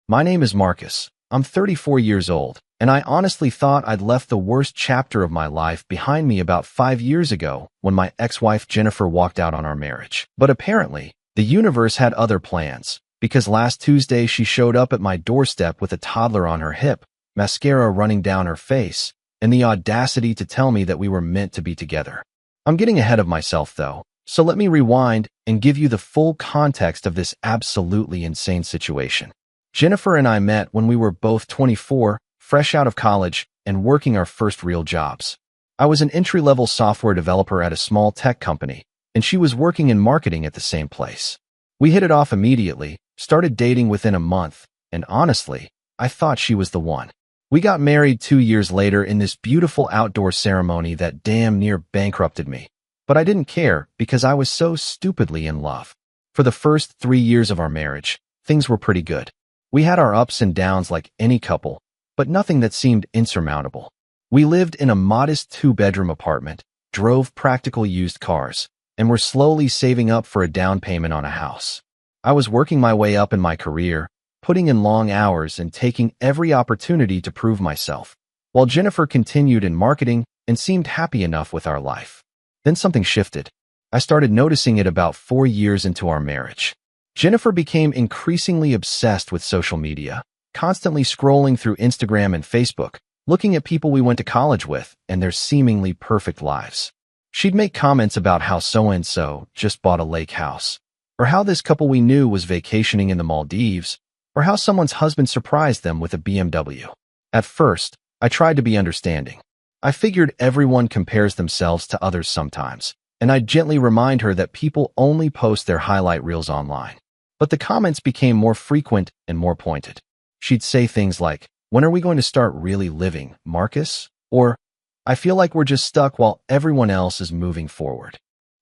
My name is Marcus. I'm 34 years old, and I honestly thought I'd left the worst chapter of my life behind me about 5 years ago when my ex-wife Jennifer walked out on our marriage. But apparently, the universe had other plans, because last Tuesday she showed up at my doorstep with a toddler on her hip, mascara running down her face, and the audacity to tell me that we were meant to be together. I'm getting ahead of myself, though, so let me rewind and give you the full context of this absolutely insane situation. Jennifer and I met when we were both 24, fresh out of college, and working our first real jobs. I was an entry-level software developer at a small tech company, and she was working in marketing at the same place. We hit it off immediately, started dating within a month, and honestly, I thought she was the one. We got married 2 years later in this beautiful outdoor ceremony that damn near bankrupted me. But I didn't care because I was so stupidly in love. For the first 3 years of our marriage, things were pretty good. We had our ups and downs like any couple, but nothing that seemed insurmountable. We lived in a modest 2-bedroom apartment, drove practical used cars, and were slowly saving up for a down payment on a house. I was working my way up in my career, putting in long hours and taking every opportunity to prove myself, while Jennifer continued in marketing and seemed happy enough with our life. Then something shifted. I started noticing it about 4 years into our marriage. Jennifer became increasingly obsessed with social media, constantly scrolling through Instagram and Facebook, looking at people we went to college with and their seemingly perfect lives. She'd make comments about how so-and-so just bought a lake house, or how this couple we knew was vacationing in the Maldives, or how someone's husband surprised them with a BMW. At first, I tried to be understanding. I figured everyone compares themselves to others sometimes, and I'd gently remind her that people only post their highlight reels online. But the comments became more frequent and more pointed. She'd say things like, "When are we going to start really living, Marcus?" Or, "I feel like we're just stuck while everyone else is moving forward."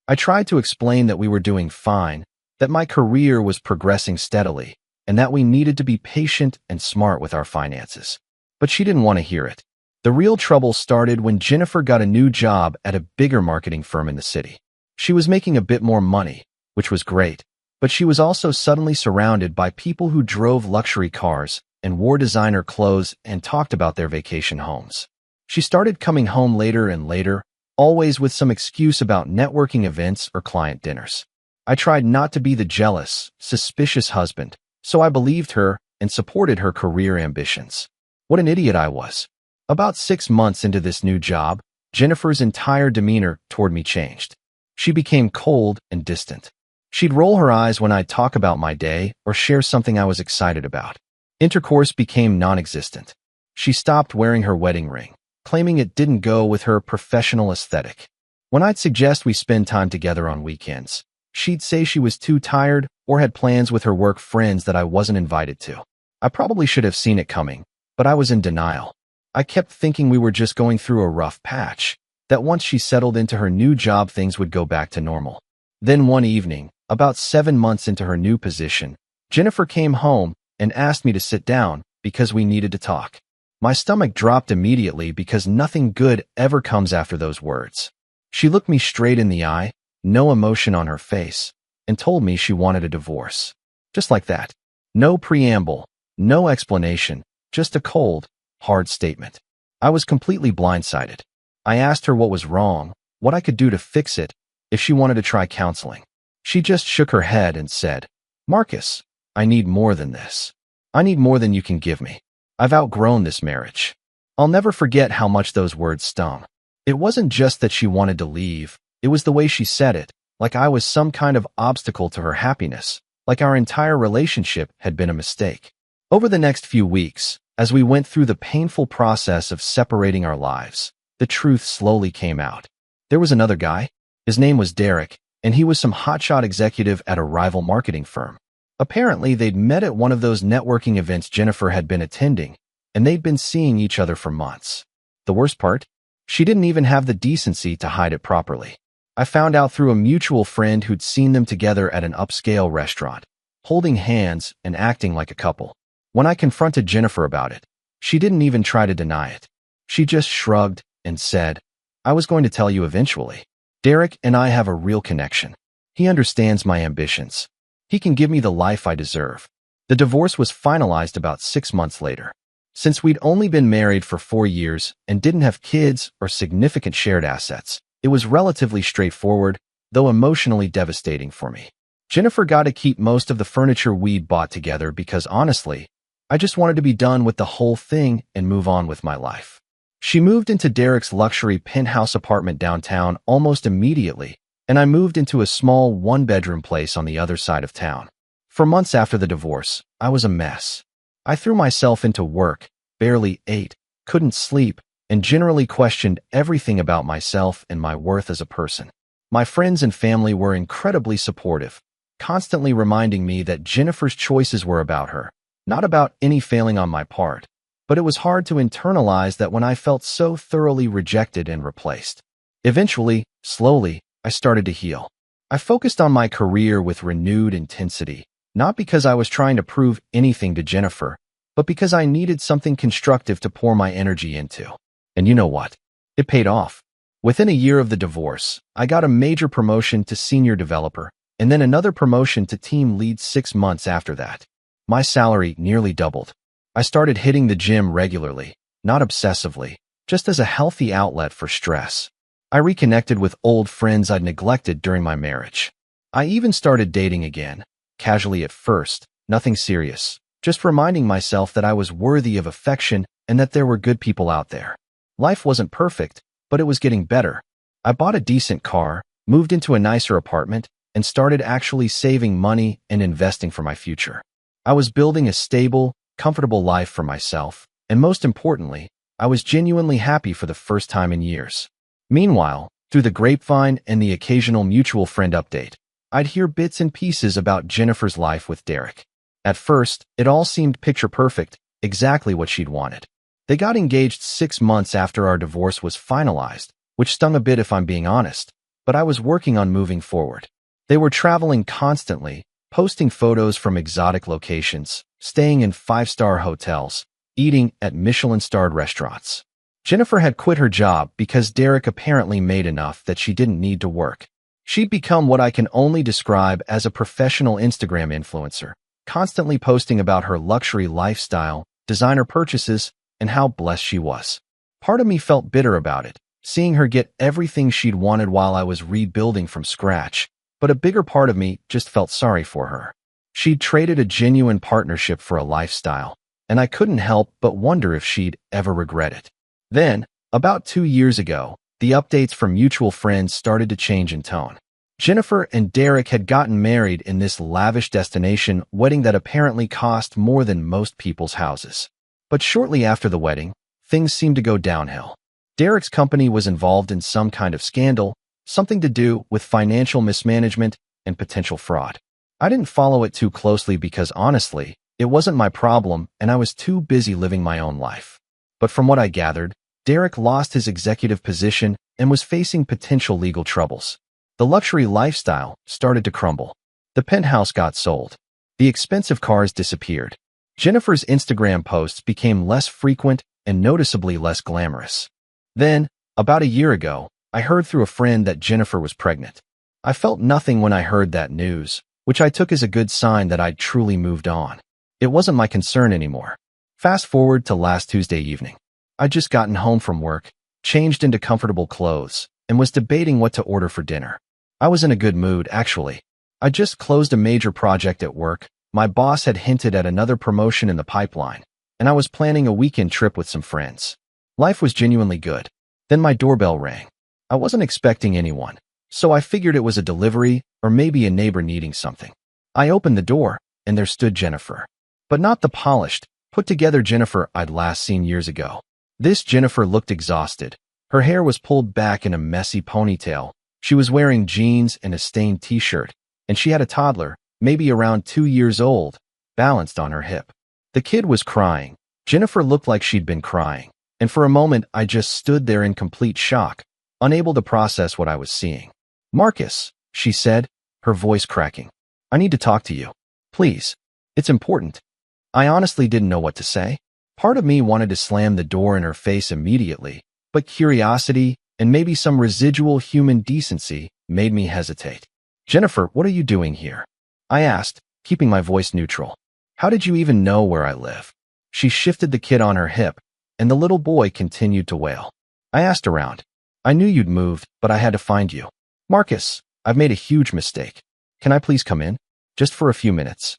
I tried to explain that we were doing fine, that my career was progressing steadily, and that we needed to be patient and smart with our finances. But she didn't want to hear it. The real trouble started when Jennifer got a new job at a bigger marketing firm in the city. She was making a bit more money, which was great, but she was also suddenly surrounded by people who drove luxury cars and wore designer clothes and talked about their vacation homes. She started coming home later and later, always with some excuse about networking events or client dinners. I tried not to be the jealous, suspicious husband, so I believed her and supported her career ambitions. What an idiot I was. About 6 months into this new job, Jennifer's entire demeanor toward me changed. She became cold and distant. She'd roll her eyes when I'd talk about my day or share something I was excited about. Intercourse became non-existent. She stopped wearing her wedding ring, claiming it didn't go with her professional aesthetic. When I'd suggest we spend time together on weekends, she'd say she was too tired or had plans with her work friends that I wasn't invited to. I probably should have seen it coming, but I was in denial. I kept thinking we were just going through a rough patch, that once she settled into her new job things would go back to normal. Then one evening, about 7 months into her new position, Jennifer came home and asked me to sit down because we needed to talk. My stomach dropped immediately because nothing good ever comes after those words. She looked me straight in the eye, no emotion on her face, and told me she wanted a divorce. Just like that. No preamble, no explanation, just a cold, hard statement. I was completely blindsided. I asked her what was wrong, what I could do to fix it, if she wanted to try counseling. She just shook her head and said, "Marcus, I need more than this. I need more than you can give me. I've outgrown this marriage." I'll never forget how much those words stung. It wasn't just that she wanted to leave, it was the way she said it, like I was some kind of obstacle to her happiness, like our entire relationship had been a mistake. Over the next few weeks, as we went through the painful process of separating our lives, the truth slowly came out. There was another guy. His name was Derek, and he was some hotshot executive at a rival marketing firm. Apparently, they'd met at one of those networking events Jennifer had been attending, and they'd been seeing each other for months. The worst part? She didn't even have the decency to hide it properly. I found out through a mutual friend who'd seen them together at an upscale restaurant, holding hands and acting like a couple. When I confronted Jennifer about it, she didn't even try to deny it. She just shrugged and said, "I was going to tell you eventually. Derek and I have a real connection. He understands my ambitions. He can give me the life I deserve. The divorce was finalized about 6 months later. Since we'd only been married for 4 years and didn't have kids or significant shared assets, it was relatively straightforward, though emotionally devastating for me. Jennifer got to keep most of the furniture we'd bought together because honestly, I just wanted to be done with the whole thing and move on with my life. She moved into Derek's luxury penthouse apartment downtown almost immediately, and I moved into a small one-bedroom place on the other side of town. For months after the divorce, I was a mess. I threw myself into work, barely ate, couldn't sleep, and generally questioned everything about myself and my worth as a person. My friends and family were incredibly supportive, constantly reminding me that Jennifer's choices were about her, not about any failing on my part. But it was hard to internalize that when I felt so thoroughly rejected and replaced. Eventually, slowly, I started to heal. I focused on my career with renewed intensity, not because I was trying to prove anything to Jennifer, but because I needed something constructive to pour my energy into. And you know what? It paid off. Within a year of the divorce, I got a major promotion to senior developer, and then another promotion to team lead 6 months after that. My salary nearly doubled. I started hitting the gym regularly, not obsessively, just as a healthy outlet for stress. I reconnected with old friends I'd neglected during my marriage. I even started dating again, casually at first, nothing serious, just reminding myself that I was worthy of affection and that there were good people out there. Life wasn't perfect, but it was getting better. I bought a decent car, moved into a nicer apartment, and started actually saving money and investing for my future. I was building a stable, comfortable life for myself, and most importantly, I was genuinely happy for the first time in years. Meanwhile, through the grapevine and the occasional mutual friend update, I'd hear bits and pieces about Jennifer's life with Derek. At first, it all seemed picture perfect, exactly what she'd wanted. They got engaged 6 months after our divorce was finalized, which stung a bit if I'm being honest, but I was working on moving forward. They were traveling constantly, posting photos from exotic locations, staying in 5-star hotels, eating at Michelin-starred restaurants. Jennifer had quit her job because Derek apparently made enough that she didn't need to work. She'd become what I can only describe as a professional Instagram influencer, constantly posting about her luxury lifestyle, designer purchases, and how blessed she was. Part of me felt bitter about it, seeing her get everything she'd wanted while I was rebuilding from scratch, but a bigger part of me just felt sorry for her. She'd traded a genuine partnership for a lifestyle, and I couldn't help but wonder if she'd ever regret it. Then, about 2 years ago, the updates from mutual friends started to change in tone. Jennifer and Derek had gotten married in this lavish destination wedding that apparently cost more than most people's houses. But shortly after the wedding, things seemed to go downhill. Derek's company was involved in some kind of scandal, something to do with financial mismanagement and potential fraud. I didn't follow it too closely because honestly, it wasn't my problem and I was too busy living my own life. But from what I gathered, Derek lost his executive position and was facing potential legal troubles. The luxury lifestyle started to crumble. The penthouse got sold. The expensive cars disappeared. Jennifer's Instagram posts became less frequent and noticeably less glamorous. Then, about a year ago, I heard through a friend that Jennifer was pregnant. I felt nothing when I heard that news, which I took as a good sign that I'd truly moved on. It wasn't my concern anymore. Fast forward to last Tuesday evening. I'd just gotten home from work, changed into comfortable clothes, and was debating what to order for dinner. I was in a good mood, actually. I just closed a major project at work, my boss had hinted at another promotion in the pipeline, and I was planning a weekend trip with some friends. Life was genuinely good. Then my doorbell rang. I wasn't expecting anyone, so I figured it was a delivery or maybe a neighbor needing something. I opened the door, and there stood Jennifer. But not the polished, put-together Jennifer I'd last seen years ago. This Jennifer looked exhausted. Her hair was pulled back in a messy ponytail. She was wearing jeans and a stained t-shirt, and she had a toddler, maybe around 2 years old, balanced on her hip. The kid was crying. Jennifer looked like she'd been crying, and for a moment I just stood there in complete shock, unable to process what I was seeing. "Marcus," she said, her voice cracking. "I need to talk to you. Please. It's important." I honestly didn't know what to say. Part of me wanted to slam the door in her face immediately, but curiosity and maybe some residual human decency made me hesitate. "Jennifer, what are you doing here?" I asked, keeping my voice neutral. How did you even know where I live? She shifted the kid on her hip, and the little boy continued to wail. I asked around. I knew you'd moved, but I had to find you. Marcus, I've made a huge mistake. Can I please come in? Just for a few minutes.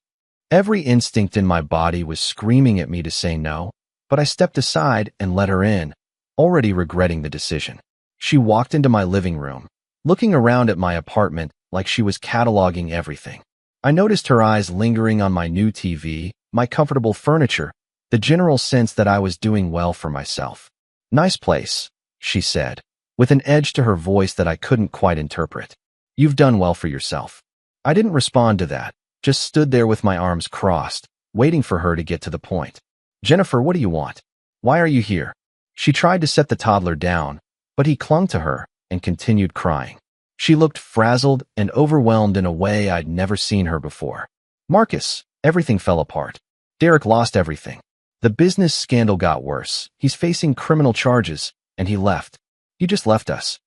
Every instinct in my body was screaming at me to say no, but I stepped aside and let her in, already regretting the decision. She walked into my living room, looking around at my apartment like she was cataloging everything. I noticed her eyes lingering on my new TV, my comfortable furniture, the general sense that I was doing well for myself. Nice place, she said, with an edge to her voice that I couldn't quite interpret. You've done well for yourself. I didn't respond to that, just stood there with my arms crossed, waiting for her to get to the point. Jennifer, what do you want? Why are you here? She tried to set the toddler down, but he clung to her and continued crying. She looked frazzled and overwhelmed in a way I'd never seen her before. Marcus, everything fell apart. Derek lost everything. The business scandal got worse. He's facing criminal charges, and he left. He just left us.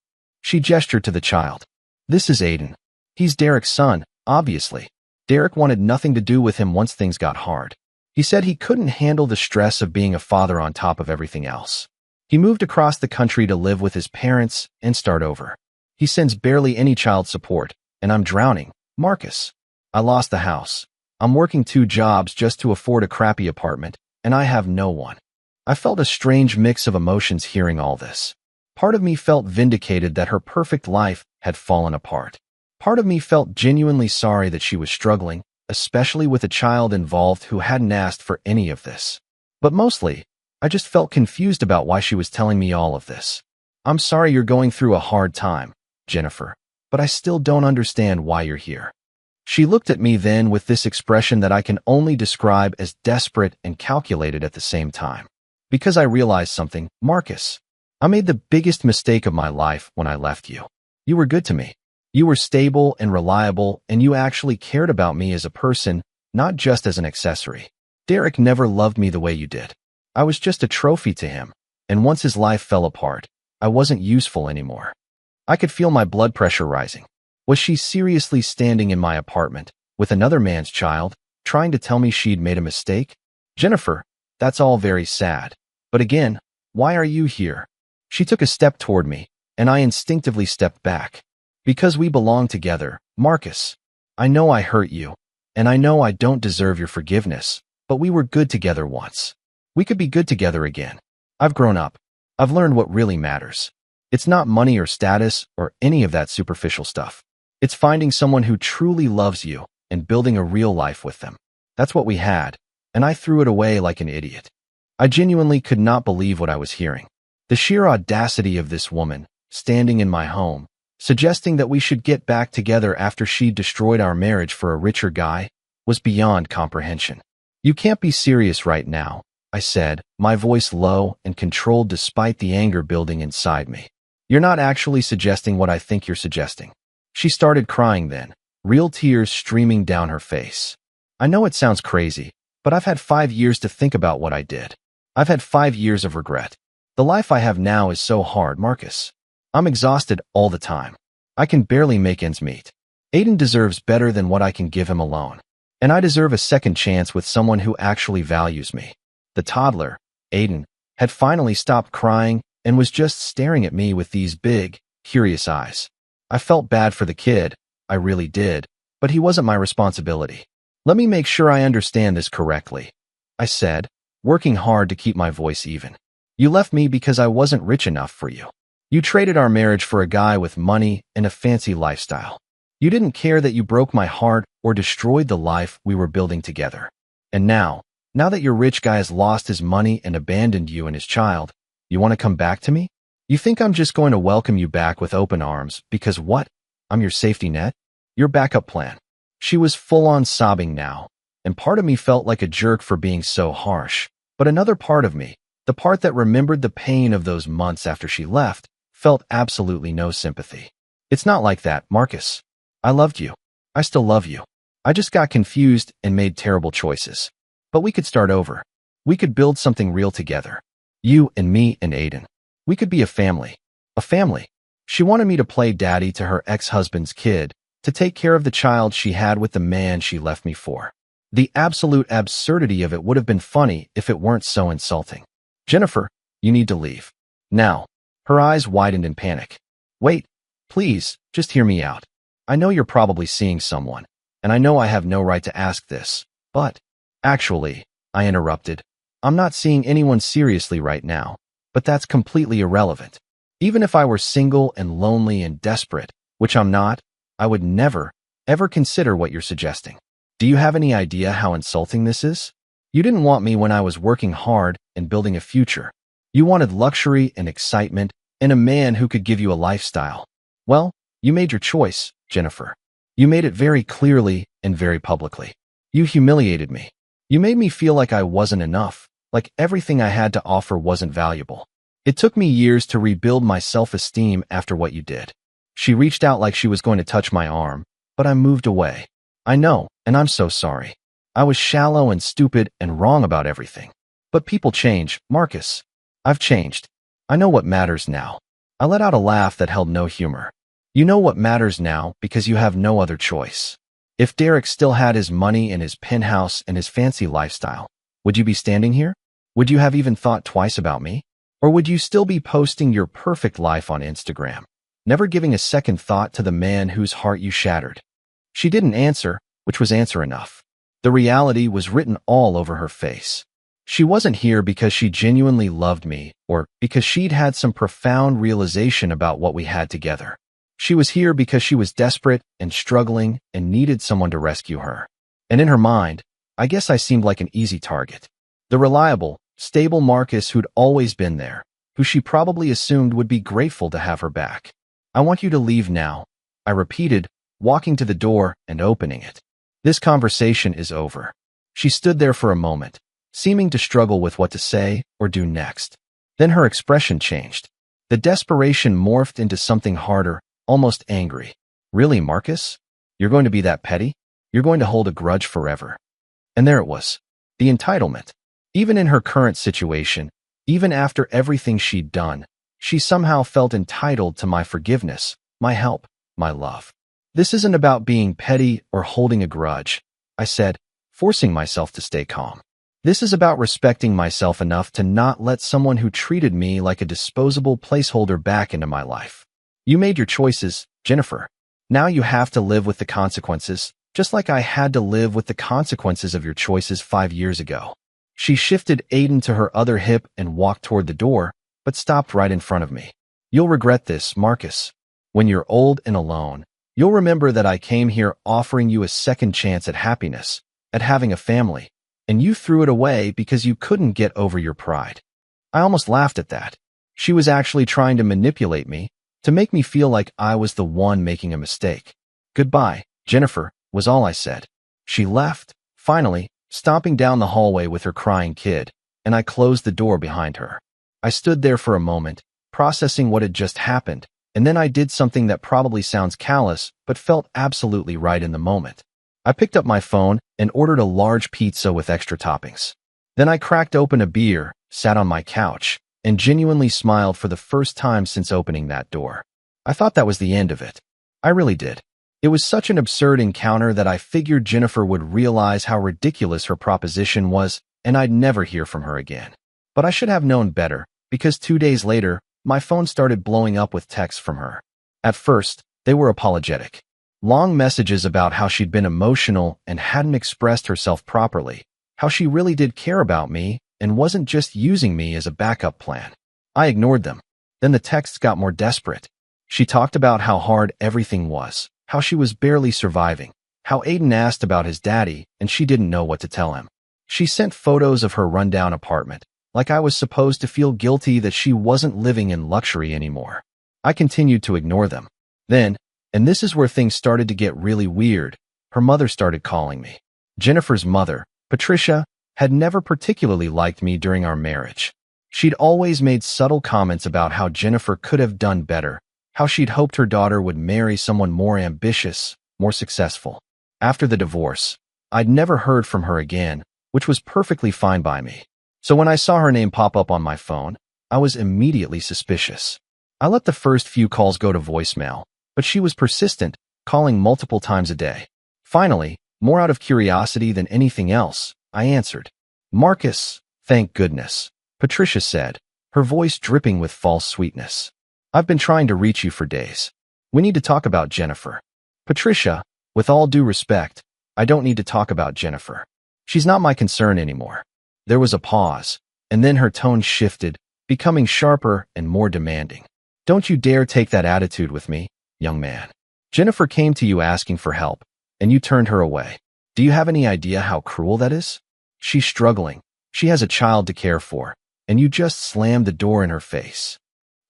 She gestured to the child. This is Aiden. He's Derek's son, obviously. Derek wanted nothing to do with him once things got hard. He said he couldn't handle the stress of being a father on top of everything else. He moved across the country to live with his parents and start over. He sends barely any child support, and I'm drowning. Marcus. I lost the house. I'm working 2 jobs just to afford a crappy apartment, and I have no one. I felt a strange mix of emotions hearing all this. Part of me felt vindicated that her perfect life had fallen apart. Part of me felt genuinely sorry that she was struggling, especially with a child involved who hadn't asked for any of this. But mostly, I just felt confused about why she was telling me all of this. I'm sorry you're going through a hard time, Jennifer, but I still don't understand why you're here. She looked at me then with this expression that I can only describe as desperate and calculated at the same time. Because I realized something, Marcus. I made the biggest mistake of my life when I left you. You were good to me. You were stable and reliable, and you actually cared about me as a person, not just as an accessory. Derek never loved me the way you did. I was just a trophy to him, and once his life fell apart, I wasn't useful anymore. I could feel my blood pressure rising. Was she seriously standing in my apartment, with another man's child, trying to tell me she'd made a mistake? Jennifer, that's all very sad. But again, why are you here? She took a step toward me, and I instinctively stepped back. Because we belong together, Marcus. I know I hurt you, and I know I don't deserve your forgiveness, but we were good together once. We could be good together again. I've grown up. I've learned what really matters. It's not money or status or any of that superficial stuff. It's finding someone who truly loves you and building a real life with them. That's what we had, and I threw it away like an idiot. I genuinely could not believe what I was hearing. The sheer audacity of this woman, standing in my home, suggesting that we should get back together after she destroyed our marriage for a richer guy, was beyond comprehension. You can't be serious right now, I said, my voice low and controlled despite the anger building inside me. You're not actually suggesting what I think you're suggesting. She started crying then, real tears streaming down her face. I know it sounds crazy, but I've had 5 years to think about what I did. I've had 5 years of regret. The life I have now is so hard, Marcus. I'm exhausted all the time. I can barely make ends meet. Aiden deserves better than what I can give him alone. And I deserve a second chance with someone who actually values me. The toddler, Aiden, had finally stopped crying and was just staring at me with these big, curious eyes. I felt bad for the kid, I really did, but he wasn't my responsibility. Let me make sure I understand this correctly, I said, working hard to keep my voice even. You left me because I wasn't rich enough for you. You traded our marriage for a guy with money and a fancy lifestyle. You didn't care that you broke my heart or destroyed the life we were building together. And now that your rich guy has lost his money and abandoned you and his child, you want to come back to me? You think I'm just going to welcome you back with open arms because what? I'm your safety net? Your backup plan. She was full-on sobbing now, and part of me felt like a jerk for being so harsh. But another part of me, the part that remembered the pain of those months after she left, felt absolutely no sympathy. It's not like that, Marcus. I loved you. I still love you. I just got confused and made terrible choices. But we could start over. We could build something real together. You and me and Aiden. We could be a family. A family. She wanted me to play daddy to her ex-husband's kid, to take care of the child she had with the man she left me for. The absolute absurdity of it would have been funny if it weren't so insulting. Jennifer, you need to leave. Now. Her eyes widened in panic. Wait, please, just hear me out. I know you're probably seeing someone, and I know I have no right to ask this, but… Actually, I interrupted, I'm not seeing anyone seriously right now, but that's completely irrelevant. Even if I were single and lonely and desperate, which I'm not, I would never, ever consider what you're suggesting. Do you have any idea how insulting this is? You didn't want me when I was working hard and building a future. You wanted luxury and excitement and a man who could give you a lifestyle. Well, you made your choice, Jennifer. You made it very clearly and very publicly. You humiliated me. You made me feel like I wasn't enough, like everything I had to offer wasn't valuable. It took me years to rebuild my self-esteem after what you did. She reached out like she was going to touch my arm, but I moved away. I know, and I'm so sorry. I was shallow and stupid and wrong about everything. But people change, Marcus. I've changed. I know what matters now. I let out a laugh that held no humor. You know what matters now because you have no other choice. If Derek still had his money and his penthouse and his fancy lifestyle, would you be standing here? Would you have even thought twice about me? Or would you still be posting your perfect life on Instagram, never giving a second thought to the man whose heart you shattered? She didn't answer, which was answer enough. The reality was written all over her face. She wasn't here because she genuinely loved me or because she'd had some profound realization about what we had together. She was here because she was desperate and struggling and needed someone to rescue her. And in her mind, I guess I seemed like an easy target. The reliable, stable Marcus who'd always been there, who she probably assumed would be grateful to have her back. I want you to leave now, I repeated, walking to the door and opening it. This conversation is over. She stood there for a moment, seeming to struggle with what to say or do next. Then her expression changed. The desperation morphed into something harder, almost angry. Really, Marcus? You're going to be that petty? You're going to hold a grudge forever? And there it was. The entitlement. Even in her current situation, even after everything she'd done, she somehow felt entitled to my forgiveness, my help, my love. This isn't about being petty or holding a grudge, I said, forcing myself to stay calm. This is about respecting myself enough to not let someone who treated me like a disposable placeholder back into my life. You made your choices, Jennifer. Now you have to live with the consequences, just like I had to live with the consequences of your choices 5 years ago. She shifted Aiden to her other hip and walked toward the door, but stopped right in front of me. You'll regret this, Marcus. When you're old and alone, you'll remember that I came here offering you a second chance at happiness, at having a family, and you threw it away because you couldn't get over your pride. I almost laughed at that. She was actually trying to manipulate me, to make me feel like I was the one making a mistake. Goodbye, Jennifer, was all I said. She left, finally, stomping down the hallway with her crying kid, and I closed the door behind her. I stood there for a moment, processing what had just happened, and then I did something that probably sounds callous, but felt absolutely right in the moment. I picked up my phone and ordered a large pizza with extra toppings. Then I cracked open a beer, sat on my couch, and genuinely smiled for the first time since opening that door. I thought that was the end of it. I really did. It was such an absurd encounter that I figured Jennifer would realize how ridiculous her proposition was, and I'd never hear from her again. But I should have known better, because 2 days later, my phone started blowing up with texts from her. At first, they were apologetic. Long messages about how she'd been emotional and hadn't expressed herself properly, how she really did care about me and wasn't just using me as a backup plan. I ignored them. Then the texts got more desperate. She talked about how hard everything was, how she was barely surviving, how Aiden asked about his daddy and she didn't know what to tell him. She sent photos of her rundown apartment, like I was supposed to feel guilty that she wasn't living in luxury anymore. I continued to ignore them. Then, and this is where things started to get really weird, her mother started calling me. Jennifer's mother, Patricia, had never particularly liked me during our marriage. She'd always made subtle comments about how Jennifer could have done better, how she'd hoped her daughter would marry someone more ambitious, more successful. After the divorce, I'd never heard from her again, which was perfectly fine by me. So when I saw her name pop up on my phone, I was immediately suspicious. I let the first few calls go to voicemail, but she was persistent, calling multiple times a day. Finally, More out of curiosity than anything else, I answered. Marcus, thank goodness, Patricia said, her voice dripping with false sweetness. I've been trying to reach you for days. We need to talk about Jennifer. Patricia, with all due respect, I don't need to talk about Jennifer. She's not my concern anymore. There was a pause, and then her tone shifted, becoming sharper and more demanding. Don't you dare take that attitude with me, young man. Jennifer came to you asking for help, and you turned her away. Do you have any idea how cruel that is? She's struggling. She has a child to care for, and you just slammed the door in her face.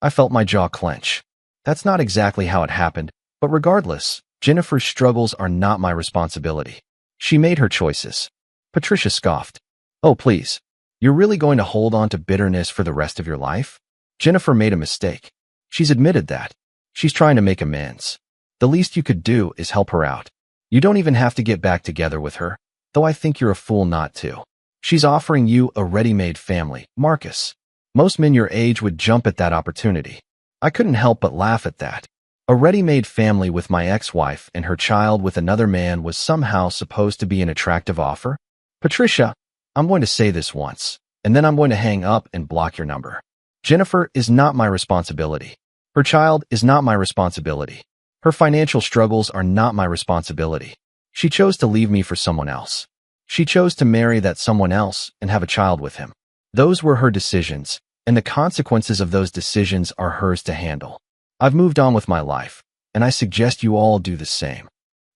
I felt my jaw clench. That's not exactly how it happened, but regardless, Jennifer's struggles are not my responsibility. She made her choices. Patricia scoffed. Oh, please. You're really going to hold on to bitterness for the rest of your life? Jennifer made a mistake. She's admitted that. She's trying to make amends. The least you could do is help her out. You don't even have to get back together with her, though I think you're a fool not to. She's offering you a ready-made family, Marcus. Most men your age would jump at that opportunity. I couldn't help but laugh at that. A ready-made family with my ex-wife and her child with another man was somehow supposed to be an attractive offer? Patricia, I'm going to say this once, and then I'm going to hang up and block your number. Jennifer is not my responsibility. Her child is not my responsibility. Her financial struggles are not my responsibility. She chose to leave me for someone else. She chose to marry that someone else and have a child with him. Those were her decisions, and the consequences of those decisions are hers to handle. I've moved on with my life, and I suggest you all do the same.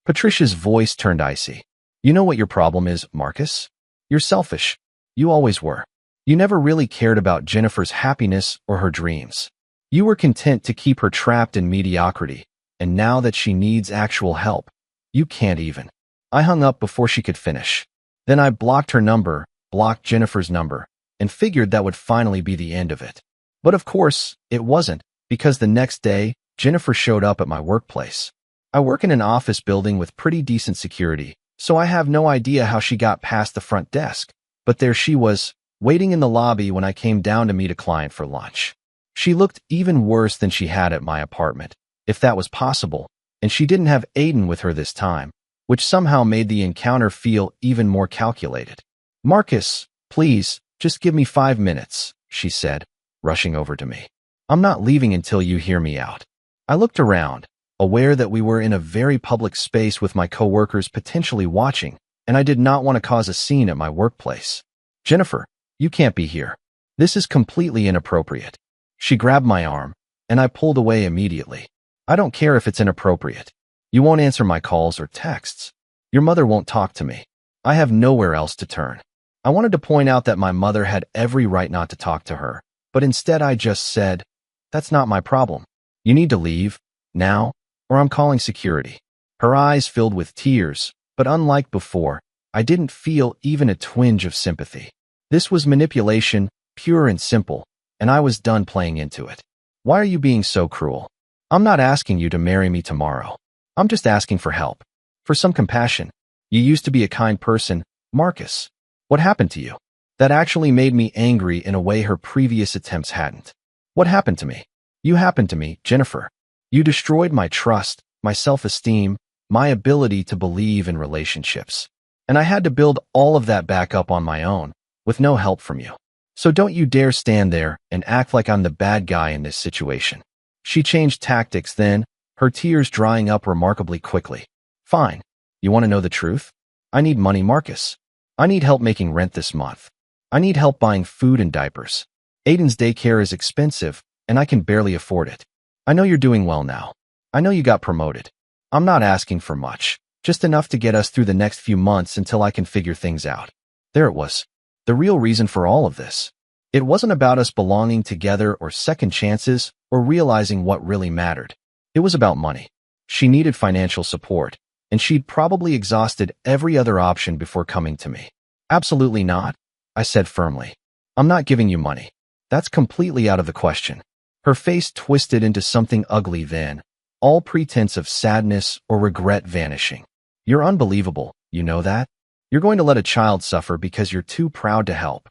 Patricia's voice turned icy. You know what your problem is, Marcus? You're selfish. You always were. You never really cared about Jennifer's happiness or her dreams. You were content to keep her trapped in mediocrity, and now that she needs actual help, you can't even. I hung up before she could finish. Then I blocked her number, blocked Jennifer's number, and figured that would finally be the end of it. But of course, it wasn't, because the next day, Jennifer showed up at my workplace. I work in an office building with pretty decent security, so I have no idea how she got past the front desk. But there she was, waiting in the lobby when I came down to meet a client for lunch. She looked even worse than she had at my apartment, if that was possible, and she didn't have Aiden with her this time, which somehow made the encounter feel even more calculated. Marcus, please, just give me 5 minutes, she said, rushing over to me. I'm not leaving until you hear me out. I looked around, aware that we were in a very public space with my coworkers potentially watching, and I did not want to cause a scene at my workplace. Jennifer, you can't be here. This is completely inappropriate. She grabbed my arm, and I pulled away immediately. I don't care if it's inappropriate. You won't answer my calls or texts. Your mother won't talk to me. I have nowhere else to turn. I wanted to point out that my mother had every right not to talk to her, but instead I just said, that's not my problem. You need to leave, now, or I'm calling security. Her eyes filled with tears, but unlike before, I didn't feel even a twinge of sympathy. This was manipulation, pure and simple, and I was done playing into it. Why are you being so cruel? I'm not asking you to marry me tomorrow. I'm just asking for help. For some compassion. You used to be a kind person, Marcus. What happened to you? That actually made me angry in a way her previous attempts hadn't. What happened to me? You happened to me, Jennifer. You destroyed my trust, my self-esteem, my ability to believe in relationships. And I had to build all of that back up on my own, with no help from you. So don't you dare stand there and act like I'm the bad guy in this situation. She changed tactics then, her tears drying up remarkably quickly. Fine. You want to know the truth? I need money, Marcus. I need help making rent this month. I need help buying food and diapers. Aiden's daycare is expensive, and I can barely afford it. I know you're doing well now. I know you got promoted. I'm not asking for much, just enough to get us through the next few months until I can figure things out. There it was. The real reason for all of this. It wasn't about us belonging together or second chances or realizing what really mattered. It was about money. She needed financial support, and she'd probably exhausted every other option before coming to me. Absolutely not, I said firmly. I'm not giving you money. That's completely out of the question. Her face twisted into something ugly then, all pretense of sadness or regret vanishing. You're unbelievable, you know that? You're going to let a child suffer because you're too proud to help.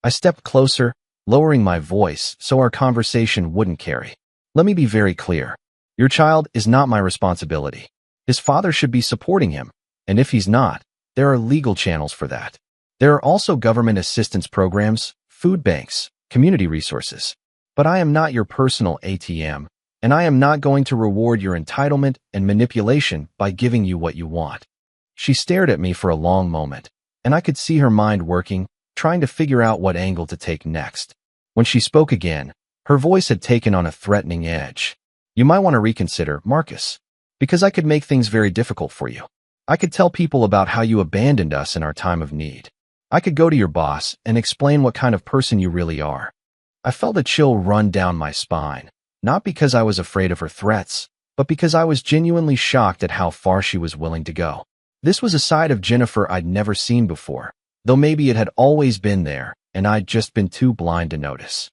I stepped closer, lowering my voice so our conversation wouldn't carry. Let me be very clear. Your child is not my responsibility. His father should be supporting him, And if he's not, there are legal channels for that. There are also government assistance programs, food banks, community resources. But I am not your personal ATM, and I am not going to reward your entitlement and manipulation by giving you what you want. She stared at me for a long moment, and I could see her mind working, trying to figure out what angle to take next. When she spoke again, her voice had taken on a threatening edge. You might want to reconsider, Marcus, because I could make things very difficult for you. I could tell people about how you abandoned us in our time of need. I could go to your boss and explain what kind of person you really are. I felt a chill run down my spine, not because I was afraid of her threats, but because I was genuinely shocked at how far she was willing to go. This was a side of Jennifer I'd never seen before, though maybe it had always been there, and I'd just been too blind to notice.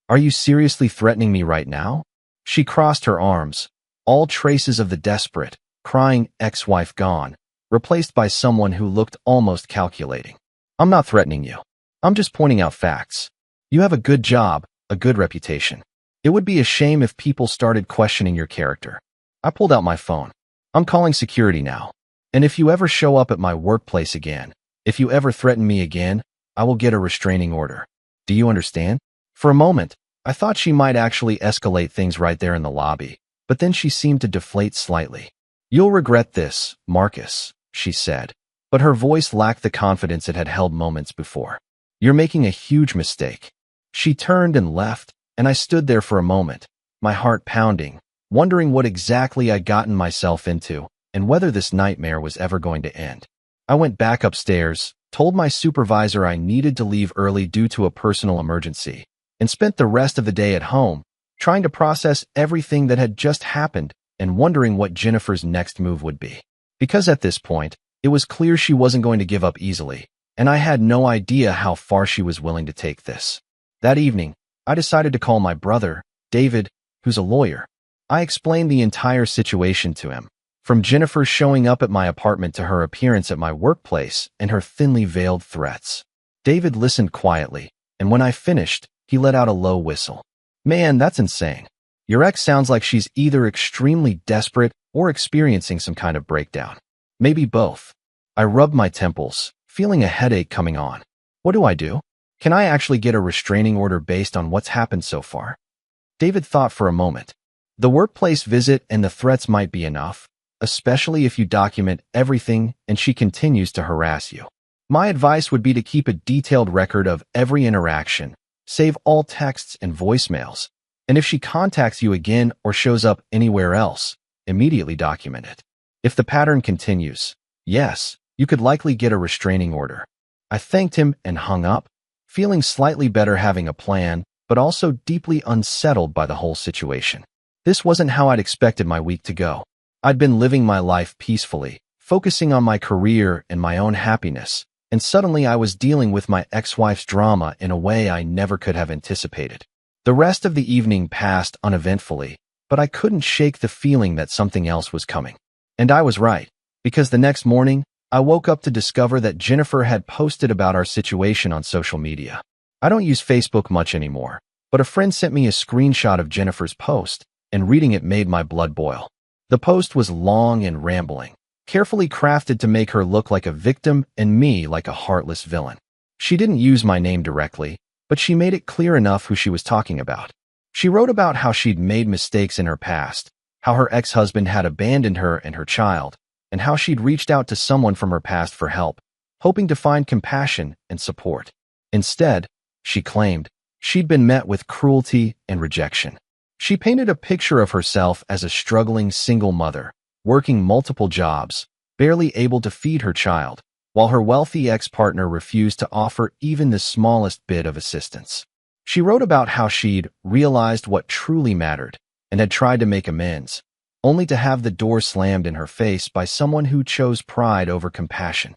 Are you seriously threatening me right now? She crossed her arms, all traces of the desperate, crying ex-wife gone, replaced by someone who looked almost calculating. I'm not threatening you. I'm just pointing out facts. You have a good job, a good reputation. It would be a shame if people started questioning your character. I pulled out my phone. I'm calling security now. And if you ever show up at my workplace again, if you ever threaten me again, I will get a restraining order. Do you understand? For a moment, I thought she might actually escalate things right there in the lobby, but then she seemed to deflate slightly. You'll regret this, Marcus, she said, but her voice lacked the confidence it had held moments before. You're making a huge mistake. She turned and left, and I stood there for a moment, my heart pounding, wondering what exactly I'd gotten myself into and whether this nightmare was ever going to end. I went back upstairs, told my supervisor I needed to leave early due to a personal emergency, and spent the rest of the day at home, trying to process everything that had just happened and wondering what Jennifer's next move would be. Because at this point, it was clear she wasn't going to give up easily, and I had no idea how far she was willing to take this. That evening, I decided to call my brother, David, who's a lawyer. I explained the entire situation to him, from Jennifer showing up at my apartment to her appearance at my workplace and her thinly veiled threats. David listened quietly, and when I finished, he let out a low whistle. Man, that's insane. Your ex sounds like she's either extremely desperate or experiencing some kind of breakdown. Maybe both. I rubbed my temples, feeling a headache coming on. What do I do? Can I actually get a restraining order based on what's happened so far? David thought for a moment. The workplace visit and the threats might be enough, especially if you document everything and she continues to harass you. My advice would be to keep a detailed record of every interaction, save all texts and voicemails, and if she contacts you again or shows up anywhere else, immediately document it. If the pattern continues, yes, you could likely get a restraining order. I thanked him and hung up, feeling slightly better having a plan, but also deeply unsettled by the whole situation. This wasn't how I'd expected my week to go. I'd been living my life peacefully, focusing on my career and my own happiness, and suddenly I was dealing with my ex-wife's drama in a way I never could have anticipated. The rest of the evening passed uneventfully, but I couldn't shake the feeling that something else was coming. And I was right, because the next morning, I woke up to discover that Jennifer had posted about our situation on social media. I don't use Facebook much anymore, but a friend sent me a screenshot of Jennifer's post, and reading it made my blood boil. The post was long and rambling, carefully crafted to make her look like a victim and me like a heartless villain. She didn't use my name directly, but she made it clear enough who she was talking about. She wrote about how she'd made mistakes in her past, how her ex-husband had abandoned her and her child, and how she'd reached out to someone from her past for help, hoping to find compassion and support. Instead, she claimed, she'd been met with cruelty and rejection. She painted a picture of herself as a struggling single mother, working multiple jobs, barely able to feed her child, while her wealthy ex-partner refused to offer even the smallest bit of assistance. She wrote about how she'd realized what truly mattered and had tried to make amends, only to have the door slammed in her face by someone who chose pride over compassion.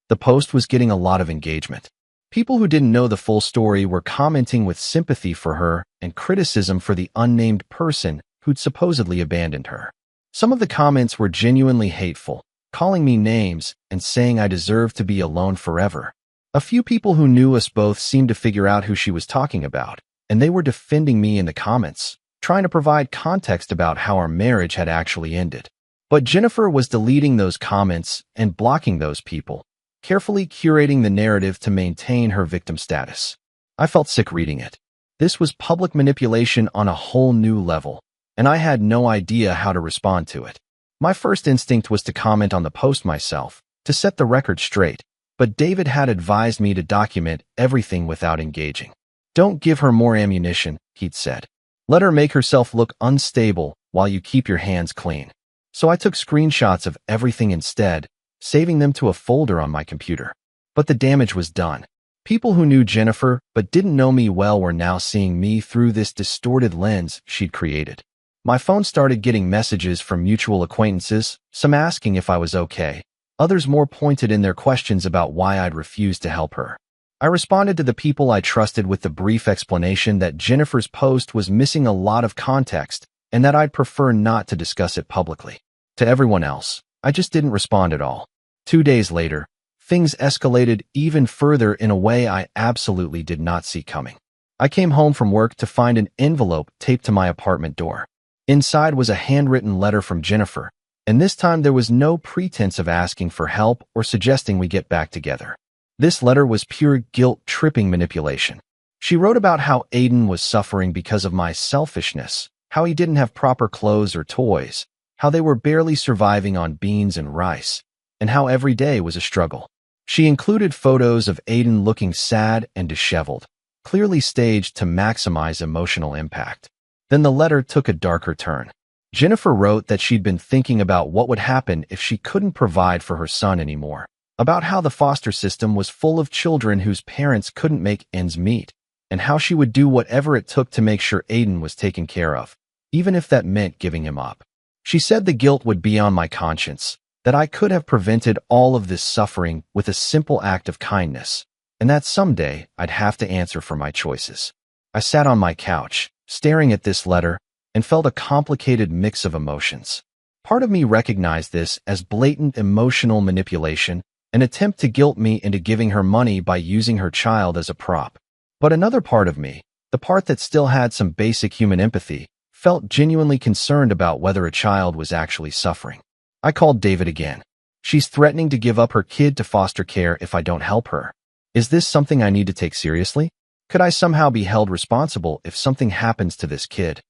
The post was getting a lot of engagement. People who didn't know the full story were commenting with sympathy for her and criticism for the unnamed person who'd supposedly abandoned her. Some of the comments were genuinely hateful, calling me names and saying I deserved to be alone forever. A few people who knew us both seemed to figure out who she was talking about, and they were defending me in the comments, trying to provide context about how our marriage had actually ended. But Jennifer was deleting those comments and blocking those people, carefully curating the narrative to maintain her victim status. I felt sick reading it. This was public manipulation on a whole new level, and I had no idea how to respond to it. My first instinct was to comment on the post myself, to set the record straight, but David had advised me to document everything without engaging. Don't give her more ammunition, he'd said. Let her make herself look unstable while you keep your hands clean. So I took screenshots of everything instead, saving them to a folder on my computer. But the damage was done. People who knew Jennifer but didn't know me well were now seeing me through this distorted lens she'd created. My phone started getting messages from mutual acquaintances, some asking if I was okay, others more pointed in their questions about why I'd refused to help her. I responded to the people I trusted with the brief explanation that Jennifer's post was missing a lot of context and that I'd prefer not to discuss it publicly. To everyone else, I just didn't respond at all. 2 days later, things escalated even further in a way I absolutely did not see coming. I came home from work to find an envelope taped to my apartment door. Inside was a handwritten letter from Jennifer, and this time there was no pretense of asking for help or suggesting we get back together. This letter was pure guilt-tripping manipulation. She wrote about how Aiden was suffering because of my selfishness, how he didn't have proper clothes or toys, how they were barely surviving on beans and rice, and how every day was a struggle. She included photos of Aiden looking sad and disheveled, clearly staged to maximize emotional impact. Then the letter took a darker turn. Jennifer wrote that she'd been thinking about what would happen if she couldn't provide for her son anymore, about how the foster system was full of children whose parents couldn't make ends meet, and how she would do whatever it took to make sure Aiden was taken care of, even if that meant giving him up. She said the guilt would be on my conscience, that I could have prevented all of this suffering with a simple act of kindness, and that someday I'd have to answer for my choices. I sat on my couch, staring at this letter, and felt a complicated mix of emotions. Part of me recognized this as blatant emotional manipulation, an attempt to guilt me into giving her money by using her child as a prop. But another part of me, the part that still had some basic human empathy, felt genuinely concerned about whether a child was actually suffering. I called David again. She's threatening to give up her kid to foster care if I don't help her. Is this something I need to take seriously? Could I somehow be held responsible if something happens to this kid?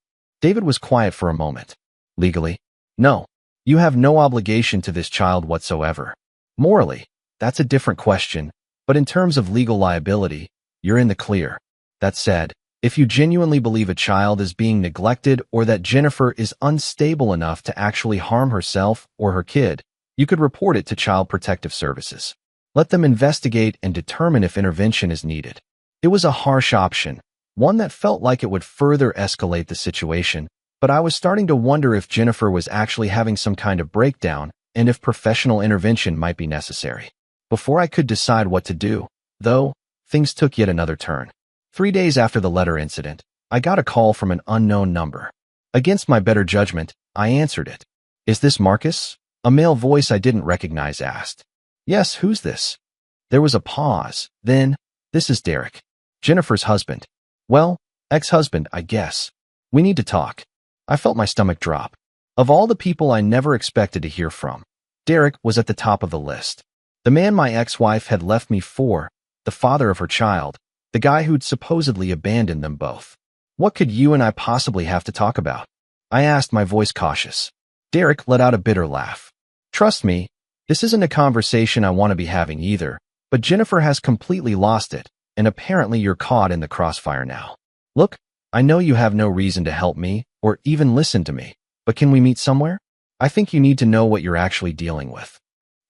David was quiet for a moment. Legally? No. You have no obligation to this child whatsoever. Morally, that's a different question, but in terms of legal liability, you're in the clear. That said, if you genuinely believe a child is being neglected or that Jennifer is unstable enough to actually harm herself or her kid, you could report it to Child Protective Services. Let them investigate and determine if intervention is needed. It was a harsh option, one that felt like it would further escalate the situation, but I was starting to wonder if Jennifer was actually having some kind of breakdown and if professional intervention might be necessary. Before I could decide what to do, though, things took yet another turn. 3 days after the letter incident, I got a call from an unknown number. Against my better judgment, I answered it. Is this Marcus? A male voice I didn't recognize asked. Yes, who's this? There was a pause. Then, this is Derek, Jennifer's husband. Well, ex-husband, I guess. We need to talk. I felt my stomach drop. Of all the people I never expected to hear from, Derek was at the top of the list. The man my ex-wife had left me for, the father of her child, the guy who'd supposedly abandoned them both. What could you and I possibly have to talk about? I asked, my voice cautious. Derek let out a bitter laugh. Trust me, this isn't a conversation I want to be having either, but Jennifer has completely lost it, and apparently you're caught in the crossfire now. Look, I know you have no reason to help me or even listen to me, but can we meet somewhere? I think you need to know what you're actually dealing with.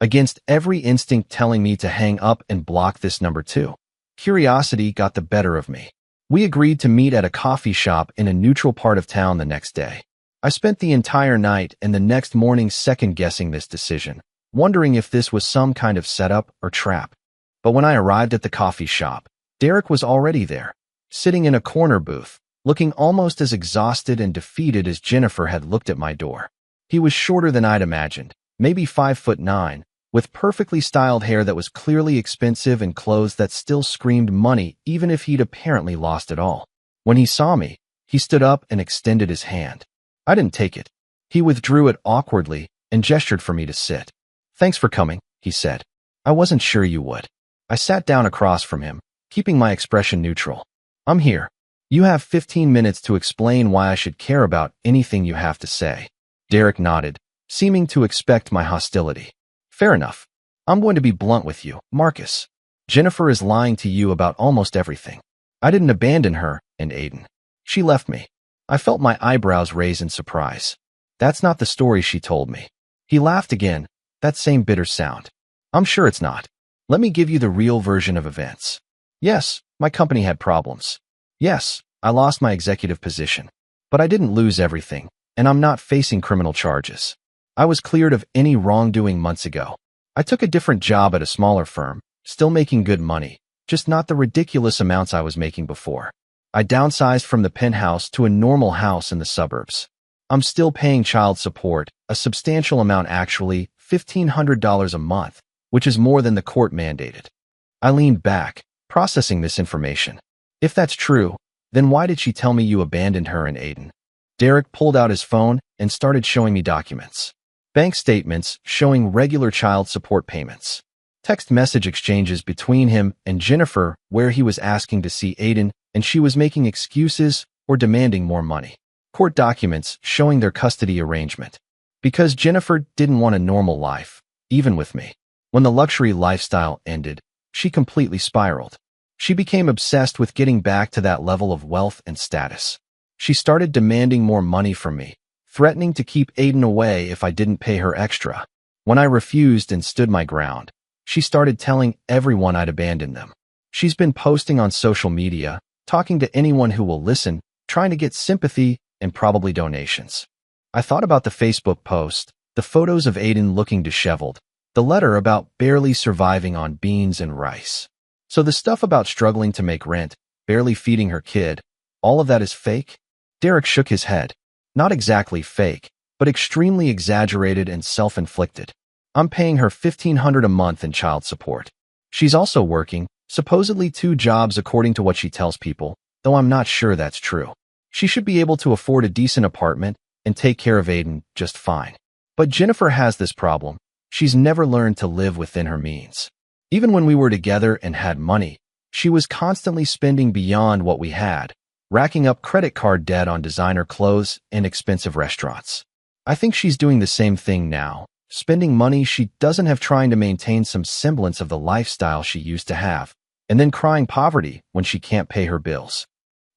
Against every instinct telling me to hang up and block this number too, curiosity got the better of me. We agreed to meet at a coffee shop in a neutral part of town the next day. I spent the entire night and the next morning second-guessing this decision, wondering if this was some kind of setup or trap. But when I arrived at the coffee shop, Derek was already there, sitting in a corner booth, looking almost as exhausted and defeated as Jennifer had looked at my door. He was shorter than I'd imagined, maybe 5'9", with perfectly styled hair that was clearly expensive and clothes that still screamed money even if he'd apparently lost it all. When he saw me, he stood up and extended his hand. I didn't take it. He withdrew it awkwardly, and gestured for me to sit. "Thanks for coming," he said. "I wasn't sure you would." I sat down across from him, keeping my expression neutral. "I'm here. You have 15 minutes to explain why I should care about anything you have to say." Derek nodded, seeming to expect my hostility. "Fair enough. I'm going to be blunt with you, Marcus. Jennifer is lying to you about almost everything. I didn't abandon her and Aiden. She left me." I felt my eyebrows raise in surprise. "That's not the story she told me." He laughed again, that same bitter sound. "I'm sure it's not. Let me give you the real version of events. Yes, my company had problems. Yes, I lost my executive position. But I didn't lose everything, and I'm not facing criminal charges. I was cleared of any wrongdoing months ago. I took a different job at a smaller firm, still making good money, just not the ridiculous amounts I was making before. I downsized from the penthouse to a normal house in the suburbs. I'm still paying child support, a substantial amount actually, $1,500 a month, which is more than the court mandated." I leaned back, processing this information. "If that's true, then why did she tell me you abandoned her and Aiden?" Derek pulled out his phone and started showing me documents. Bank statements showing regular child support payments. Text message exchanges between him and Jennifer where he was asking to see Aiden and she was making excuses or demanding more money. Court documents showing their custody arrangement. Because Jennifer didn't want a normal life, even with me. When the luxury lifestyle ended, she completely spiraled. She became obsessed with getting back to that level of wealth and status. She started demanding more money from me, threatening to keep Aiden away if I didn't pay her extra. When I refused and stood my ground, she started telling everyone I'd abandoned them. She's been posting on social media, talking to anyone who will listen, trying to get sympathy and probably donations. I thought about the Facebook post, the photos of Aiden looking disheveled, the letter about barely surviving on beans and rice. So the stuff about struggling to make rent, barely feeding her kid, all of that is fake? Derek shook his head. Not exactly fake, but extremely exaggerated and self-inflicted. I'm paying her $1,500 a month in child support. She's also working, supposedly 2 jobs according to what she tells people, though I'm not sure that's true. She should be able to afford a decent apartment and take care of Aiden just fine. But Jennifer has this problem. She's never learned to live within her means. Even when we were together and had money, she was constantly spending beyond what we had, racking up credit card debt on designer clothes and expensive restaurants. I think she's doing the same thing now, spending money she doesn't have trying to maintain some semblance of the lifestyle she used to have, and then crying poverty when she can't pay her bills.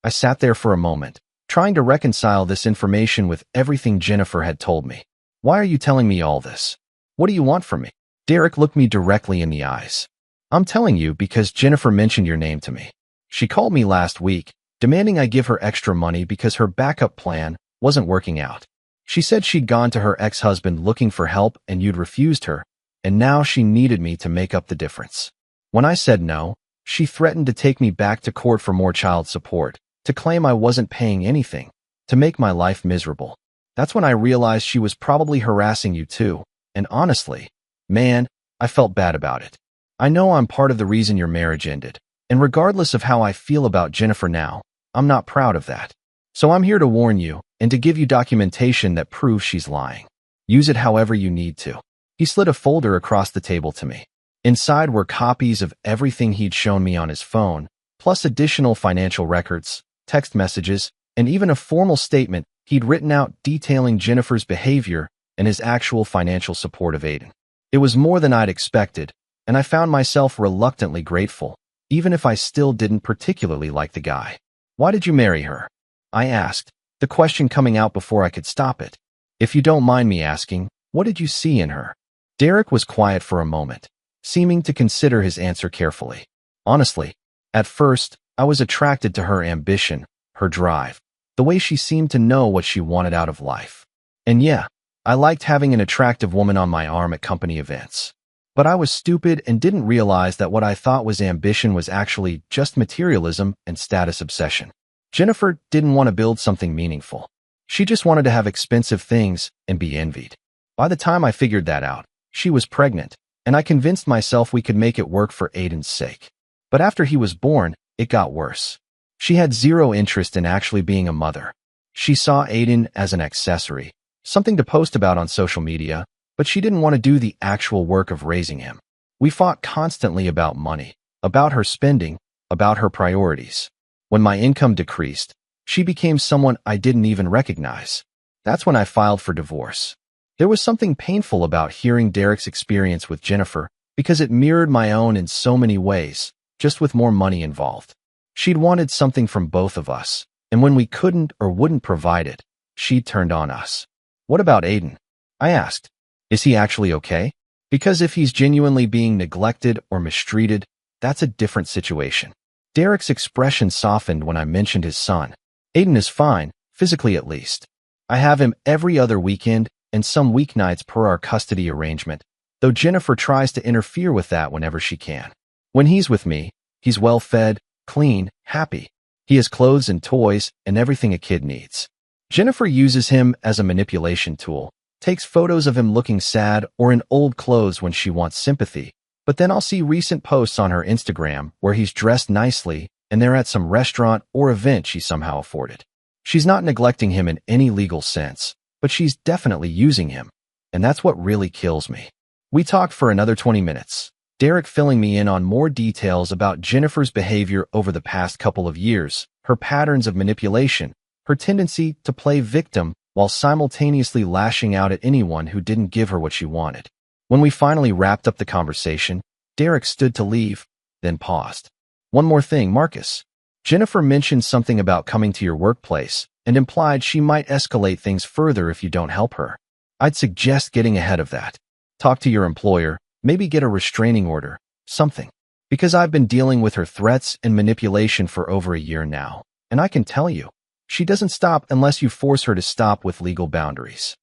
I sat there for a moment, trying to reconcile this information with everything Jennifer had told me. "Why are you telling me all this? What do you want from me?" Derek looked me directly in the eyes. "I'm telling you because Jennifer mentioned your name to me. She called me last week, demanding I give her extra money because her backup plan wasn't working out. She said she'd gone to her ex-husband looking for help and you'd refused her, and now she needed me to make up the difference. When I said no, she threatened to take me back to court for more child support, to claim I wasn't paying anything, to make my life miserable. That's when I realized she was probably harassing you too, and honestly, man, I felt bad about it. I know I'm part of the reason your marriage ended, and regardless of how I feel about Jennifer now, I'm not proud of that. So I'm here to warn you and to give you documentation that proves she's lying. Use it however you need to." He slid a folder across the table to me. Inside were copies of everything he'd shown me on his phone, plus additional financial records, text messages, and even a formal statement he'd written out detailing Jennifer's behavior and his actual financial support of Aiden. It was more than I'd expected, and I found myself reluctantly grateful, even if I still didn't particularly like the guy. "Why did you marry her?" I asked, the question coming out before I could stop it. "If you don't mind me asking, what did you see in her?" Derek was quiet for a moment, seeming to consider his answer carefully. "Honestly, at first, I was attracted to her ambition, her drive, the way she seemed to know what she wanted out of life. And yeah, I liked having an attractive woman on my arm at company events. But I was stupid and didn't realize that what I thought was ambition was actually just materialism and status obsession. Jennifer didn't want to build something meaningful. She just wanted to have expensive things and be envied. By the time I figured that out, she was pregnant, and I convinced myself we could make it work for Aiden's sake. But after he was born, it got worse. She had zero interest in actually being a mother. She saw Aiden as an accessory, something to post about on social media, but she didn't want to do the actual work of raising him. We fought constantly about money, about her spending, about her priorities. When my income decreased, she became someone I didn't even recognize. That's when I filed for divorce. There was something painful about hearing Derek's experience with Jennifer because it mirrored my own in so many ways, just with more money involved. She'd wanted something from both of us, and when we couldn't or wouldn't provide it, she turned on us. What about Aiden? I asked. Is he actually okay? Because if he's genuinely being neglected or mistreated, that's a different situation. Derek's expression softened when I mentioned his son. Aiden is fine, physically at least. I have him every other weekend and some weeknights per our custody arrangement, though Jennifer tries to interfere with that whenever she can. When he's with me, he's well-fed, clean, happy. He has clothes and toys and everything a kid needs. Jennifer uses him as a manipulation tool, takes photos of him looking sad or in old clothes when she wants sympathy, but then I'll see recent posts on her Instagram where he's dressed nicely and they're at some restaurant or event she somehow afforded. She's not neglecting him in any legal sense, but she's definitely using him, and that's what really kills me. We talked for another 20 minutes, Derek filling me in on more details about Jennifer's behavior over the past couple of years, her patterns of manipulation, her tendency to play victim while simultaneously lashing out at anyone who didn't give her what she wanted. When we finally wrapped up the conversation, Derek stood to leave, then paused. One more thing, Marcus. Jennifer mentioned something about coming to your workplace and implied she might escalate things further if you don't help her. I'd suggest getting ahead of that. Talk to your employer, maybe get a restraining order, something. Because I've been dealing with her threats and manipulation for over a year now, and I can tell you, she doesn't stop unless you force her to stop with legal boundaries.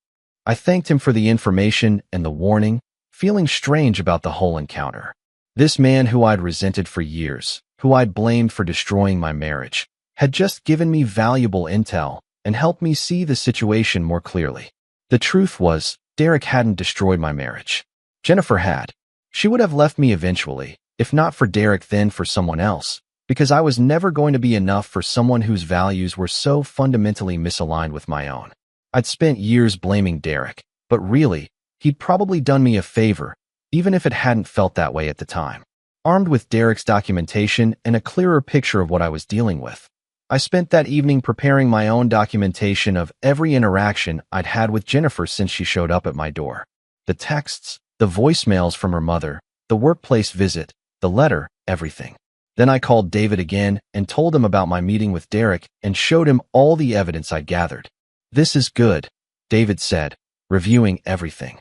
I thanked him for the information and the warning, feeling strange about the whole encounter. This man who I'd resented for years, who I'd blamed for destroying my marriage, had just given me valuable intel and helped me see the situation more clearly. The truth was, Derek hadn't destroyed my marriage. Jennifer had. She would have left me eventually, if not for Derek then for someone else, because I was never going to be enough for someone whose values were so fundamentally misaligned with my own. I'd spent years blaming Derek, but really, he'd probably done me a favor, even if it hadn't felt that way at the time. Armed with Derek's documentation and a clearer picture of what I was dealing with, I spent that evening preparing my own documentation of every interaction I'd had with Jennifer since she showed up at my door. The texts, the voicemails from her mother, the workplace visit, the letter, everything. Then I called David again and told him about my meeting with Derek and showed him all the evidence I'd gathered. This is good, David said, reviewing everything.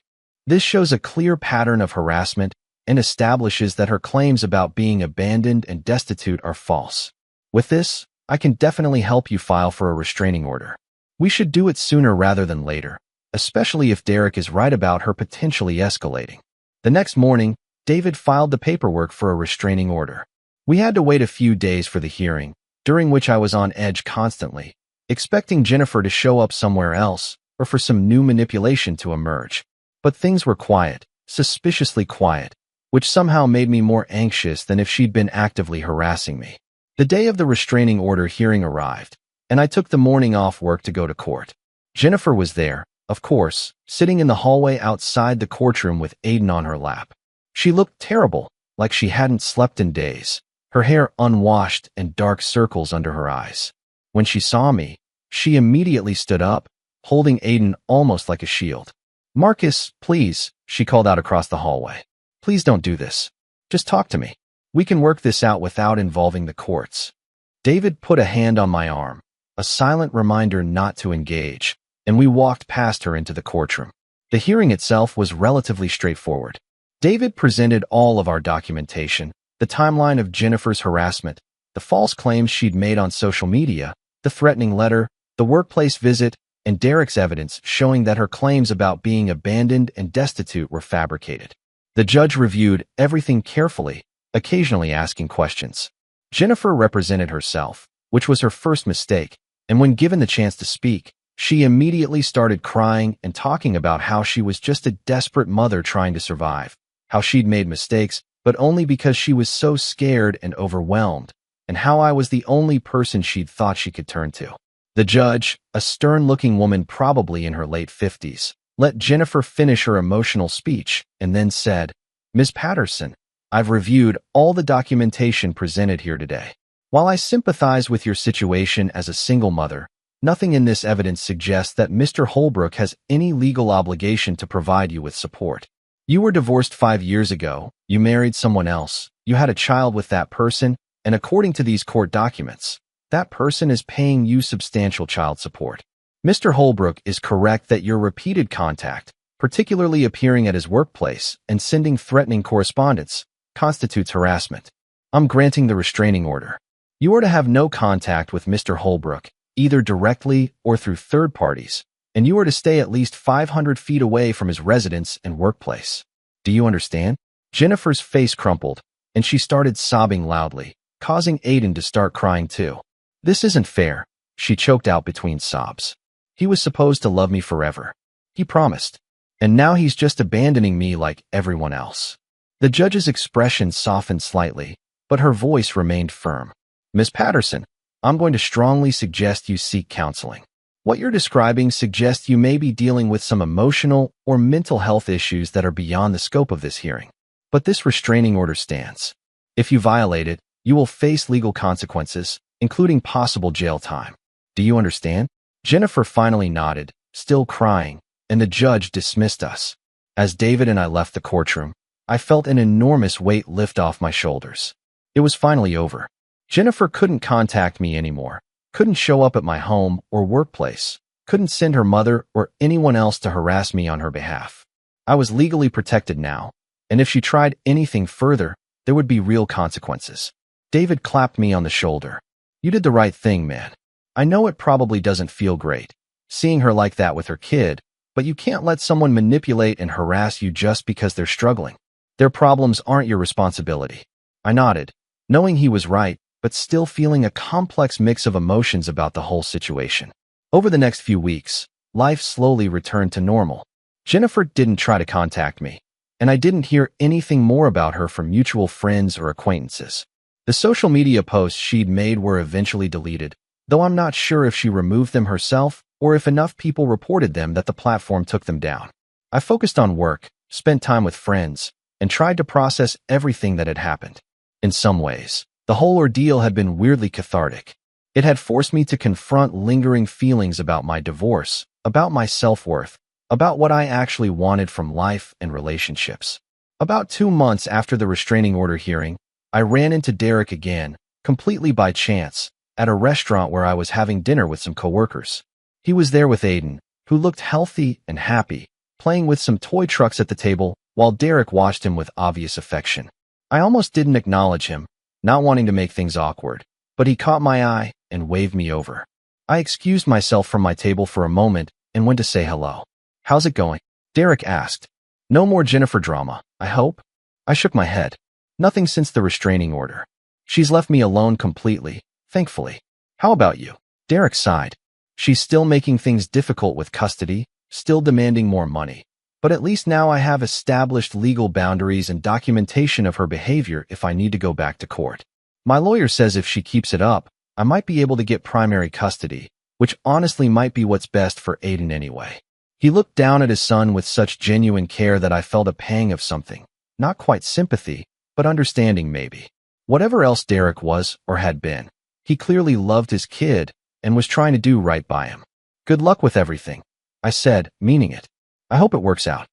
This shows a clear pattern of harassment and establishes that her claims about being abandoned and destitute are false. With this, I can definitely help you file for a restraining order. We should do it sooner rather than later, especially if Derek is right about her potentially escalating. The next morning, David filed the paperwork for a restraining order. We had to wait a few days for the hearing, during which I was on edge constantly, expecting Jennifer to show up somewhere else or for some new manipulation to emerge. But things were quiet, suspiciously quiet, which somehow made me more anxious than if she'd been actively harassing me. The day of the restraining order hearing arrived, and I took the morning off work to go to court. Jennifer was there, of course, sitting in the hallway outside the courtroom with Aiden on her lap. She looked terrible, like she hadn't slept in days, her hair unwashed and dark circles under her eyes. When she saw me, she immediately stood up, holding Aiden almost like a shield. "Marcus, please," she called out across the hallway. "Please don't do this. Just talk to me. We can work this out without involving the courts." David put a hand on my arm, a silent reminder not to engage, and we walked past her into the courtroom. The hearing itself was relatively straightforward. David presented all of our documentation, the timeline of Jennifer's harassment, the false claims she'd made on social media, the threatening letter, the workplace visit, and Derek's evidence showing that her claims about being abandoned and destitute were fabricated. The judge reviewed everything carefully, occasionally asking questions. Jennifer represented herself, which was her first mistake, and when given the chance to speak, she immediately started crying and talking about how she was just a desperate mother trying to survive, how she'd made mistakes, but only because she was so scared and overwhelmed, and how I was the only person she'd thought she could turn to. The judge, a stern-looking woman probably in her late 50s, let Jennifer finish her emotional speech, and then said, "Ms. Patterson, I've reviewed all the documentation presented here today. While I sympathize with your situation as a single mother, nothing in this evidence suggests that Mr. Holbrook has any legal obligation to provide you with support. You were divorced 5 years ago, you married someone else, you had a child with that person, and according to these court documents, that person is paying you substantial child support. Mr. Holbrook is correct that your repeated contact, particularly appearing at his workplace and sending threatening correspondence, constitutes harassment. I'm granting the restraining order. You are to have no contact with Mr. Holbrook, either directly or through third parties, and you are to stay at least 500 feet away from his residence and workplace. Do you understand?" Jennifer's face crumpled, and she started sobbing loudly, causing Aiden to start crying too. "This isn't fair," she choked out between sobs. "He was supposed to love me forever. He promised. And now he's just abandoning me like everyone else." The judge's expression softened slightly, but her voice remained firm. "Ms. Patterson, I'm going to strongly suggest you seek counseling. What you're describing suggests you may be dealing with some emotional or mental health issues that are beyond the scope of this hearing. But this restraining order stands. If you violate it, you will face legal consequences, including possible jail time. Do you understand?" Jennifer finally nodded, still crying, and the judge dismissed us. As David and I left the courtroom, I felt an enormous weight lift off my shoulders. It was finally over. Jennifer couldn't contact me anymore, couldn't show up at my home or workplace, couldn't send her mother or anyone else to harass me on her behalf. I was legally protected now, and if she tried anything further, there would be real consequences. David clapped me on the shoulder. "You did the right thing, man. I know it probably doesn't feel great, seeing her like that with her kid, but you can't let someone manipulate and harass you just because they're struggling. Their problems aren't your responsibility." I nodded, knowing he was right, but still feeling a complex mix of emotions about the whole situation. Over the next few weeks, life slowly returned to normal. Jennifer didn't try to contact me, and I didn't hear anything more about her from mutual friends or acquaintances. The social media posts she'd made were eventually deleted, though I'm not sure if she removed them herself or if enough people reported them that the platform took them down. I focused on work, spent time with friends, and tried to process everything that had happened. In some ways, the whole ordeal had been weirdly cathartic. It had forced me to confront lingering feelings about my divorce, about my self-worth, about what I actually wanted from life and relationships. About 2 months after the restraining order hearing, I ran into Derek again, completely by chance, at a restaurant where I was having dinner with some coworkers. He was there with Aiden, who looked healthy and happy, playing with some toy trucks at the table, while Derek watched him with obvious affection. I almost didn't acknowledge him, not wanting to make things awkward, but he caught my eye and waved me over. I excused myself from my table for a moment and went to say hello. "How's it going?" Derek asked. "No more Jennifer drama, I hope?" I shook my head. "Nothing since the restraining order. She's left me alone completely, thankfully. How about you?" Derek sighed. "She's still making things difficult with custody, still demanding more money. But at least now I have established legal boundaries and documentation of her behavior if I need to go back to court. My lawyer says if she keeps it up, I might be able to get primary custody, which honestly might be what's best for Aiden anyway." He looked down at his son with such genuine care that I felt a pang of something, not quite sympathy, but understanding maybe. Whatever else Derek was or had been, he clearly loved his kid and was trying to do right by him. "Good luck with everything," I said, meaning it. "I hope it works out."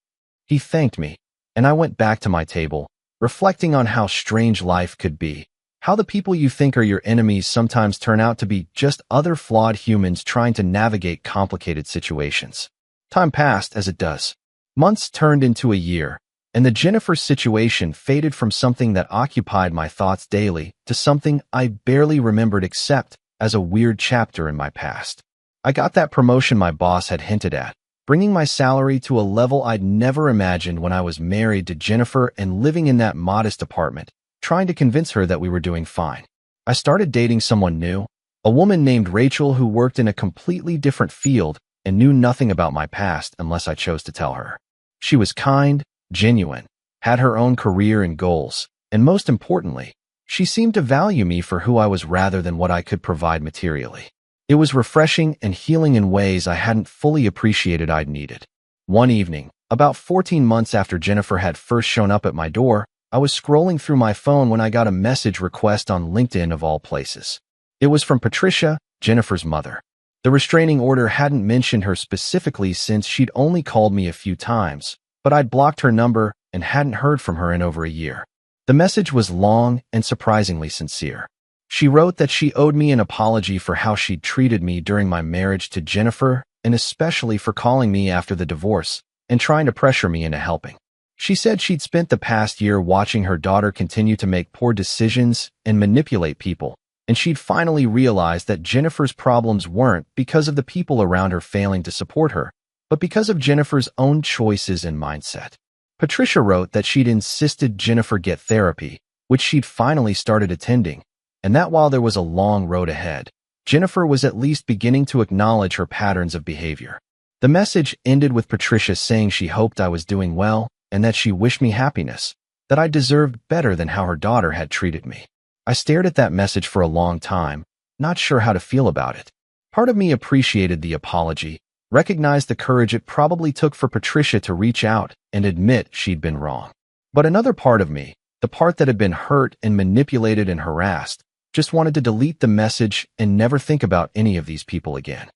He thanked me, and I went back to my table, reflecting on how strange life could be, how the people you think are your enemies sometimes turn out to be just other flawed humans trying to navigate complicated situations. Time passed as it does. Months turned into a year, and the Jennifer situation faded from something that occupied my thoughts daily to something I barely remembered except as a weird chapter in my past. I got that promotion my boss had hinted at, bringing my salary to a level I'd never imagined when I was married to Jennifer and living in that modest apartment, trying to convince her that we were doing fine. I started dating someone new, a woman named Rachel who worked in a completely different field and knew nothing about my past unless I chose to tell her. She was kind, genuine, had her own career and goals, and most importantly, she seemed to value me for who I was rather than what I could provide materially. It was refreshing and healing in ways I hadn't fully appreciated I'd needed. One evening, about 14 months after Jennifer had first shown up at my door, I was scrolling through my phone when I got a message request on LinkedIn of all places. It was from Patricia, Jennifer's mother. The restraining order hadn't mentioned her specifically since she'd only called me a few times, but I'd blocked her number and hadn't heard from her in over a year. The message was long and surprisingly sincere. She wrote that she owed me an apology for how she'd treated me during my marriage to Jennifer, and especially for calling me after the divorce and trying to pressure me into helping. She said she'd spent the past year watching her daughter continue to make poor decisions and manipulate people, and she'd finally realized that Jennifer's problems weren't because of the people around her failing to support her, but because of Jennifer's own choices and mindset. Patricia wrote that she'd insisted Jennifer get therapy, which she'd finally started attending, and that while there was a long road ahead, Jennifer was at least beginning to acknowledge her patterns of behavior. The message ended with Patricia saying she hoped I was doing well and that she wished me happiness, that I deserved better than how her daughter had treated me. I stared at that message for a long time, not sure how to feel about it. Part of me appreciated the apology, recognized the courage it probably took for Patricia to reach out and admit she'd been wrong. But another part of me, the part that had been hurt and manipulated and harassed, just wanted to delete the message and never think about any of these people again.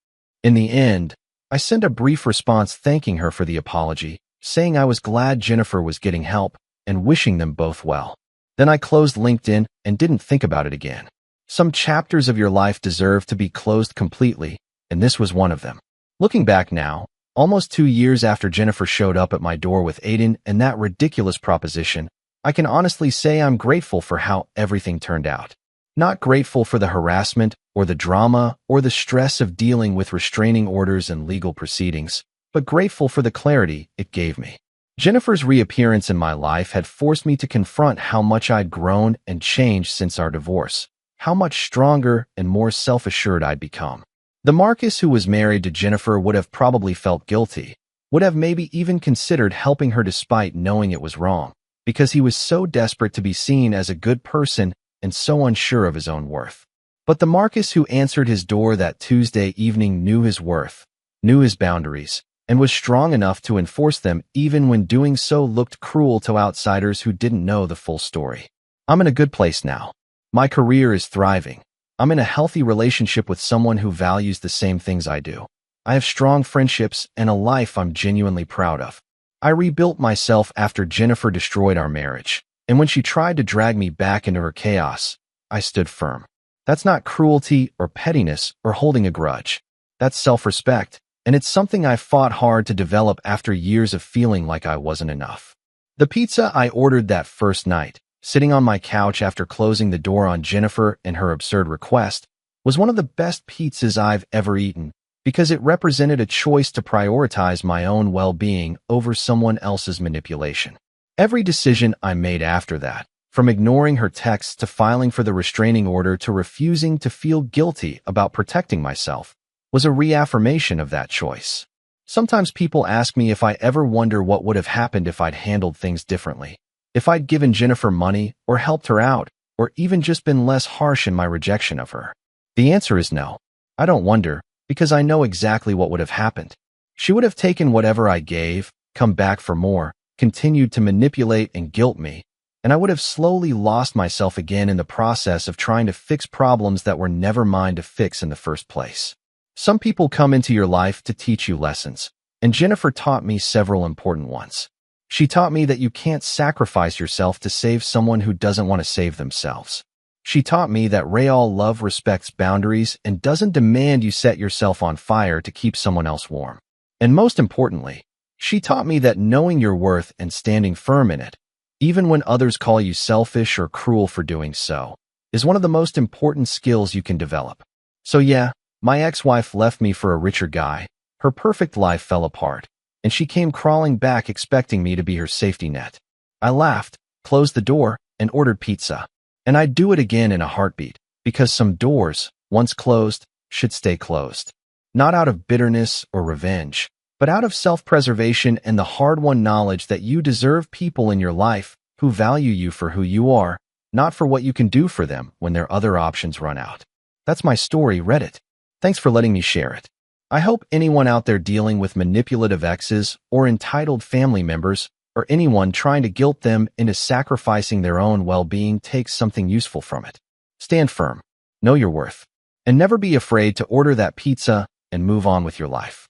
In the end, I sent a brief response thanking her for the apology, saying I was glad Jennifer was getting help and wishing them both well. Then I closed LinkedIn and didn't think about it again. Some chapters of your life deserve to be closed completely, and this was one of them. Looking back now, almost 2 years after Jennifer showed up at my door with Aiden and that ridiculous proposition, I can honestly say I'm grateful for how everything turned out. Not grateful for the harassment or the drama or the stress of dealing with restraining orders and legal proceedings, but grateful for the clarity it gave me. Jennifer's reappearance in my life had forced me to confront how much I'd grown and changed since our divorce, how much stronger and more self-assured I'd become. The Marcus who was married to Jennifer would have probably felt guilty, would have maybe even considered helping her despite knowing it was wrong, because he was so desperate to be seen as a good person and so unsure of his own worth. But the Marcus who answered his door that Tuesday evening knew his worth, knew his boundaries, and was strong enough to enforce them even when doing so looked cruel to outsiders who didn't know the full story. I'm in a good place now. My career is thriving. I'm in a healthy relationship with someone who values the same things I do. I have strong friendships and a life I'm genuinely proud of. I rebuilt myself after Jennifer destroyed our marriage, and when she tried to drag me back into her chaos, I stood firm. That's not cruelty or pettiness or holding a grudge. That's self-respect. And it's something I fought hard to develop after years of feeling like I wasn't enough. The pizza I ordered that first night, sitting on my couch after closing the door on Jennifer and her absurd request, was one of the best pizzas I've ever eaten because it represented a choice to prioritize my own well-being over someone else's manipulation. Every decision I made after that, from ignoring her texts to filing for the restraining order to refusing to feel guilty about protecting myself, was a reaffirmation of that choice. Sometimes people ask me if I ever wonder what would have happened if I'd handled things differently, if I'd given Jennifer money or helped her out, or even just been less harsh in my rejection of her. The answer is no. I don't wonder, because I know exactly what would have happened. She would have taken whatever I gave, come back for more, continued to manipulate and guilt me, and I would have slowly lost myself again in the process of trying to fix problems that were never mine to fix in the first place. Some people come into your life to teach you lessons, and Jennifer taught me several important ones. She taught me that you can't sacrifice yourself to save someone who doesn't want to save themselves. She taught me that real love respects boundaries and doesn't demand you set yourself on fire to keep someone else warm. And most importantly, she taught me that knowing your worth and standing firm in it, even when others call you selfish or cruel for doing so, is one of the most important skills you can develop. So yeah, my ex-wife left me for a richer guy, her perfect life fell apart, and she came crawling back expecting me to be her safety net. I laughed, closed the door, and ordered pizza. And I'd do it again in a heartbeat, because some doors, once closed, should stay closed. Not out of bitterness or revenge, but out of self-preservation and the hard-won knowledge that you deserve people in your life who value you for who you are, not for what you can do for them when their other options run out. That's my story, Reddit. Thanks for letting me share it. I hope anyone out there dealing with manipulative exes or entitled family members or anyone trying to guilt them into sacrificing their own well-being takes something useful from it. Stand firm, know your worth, and never be afraid to order that pizza and move on with your life.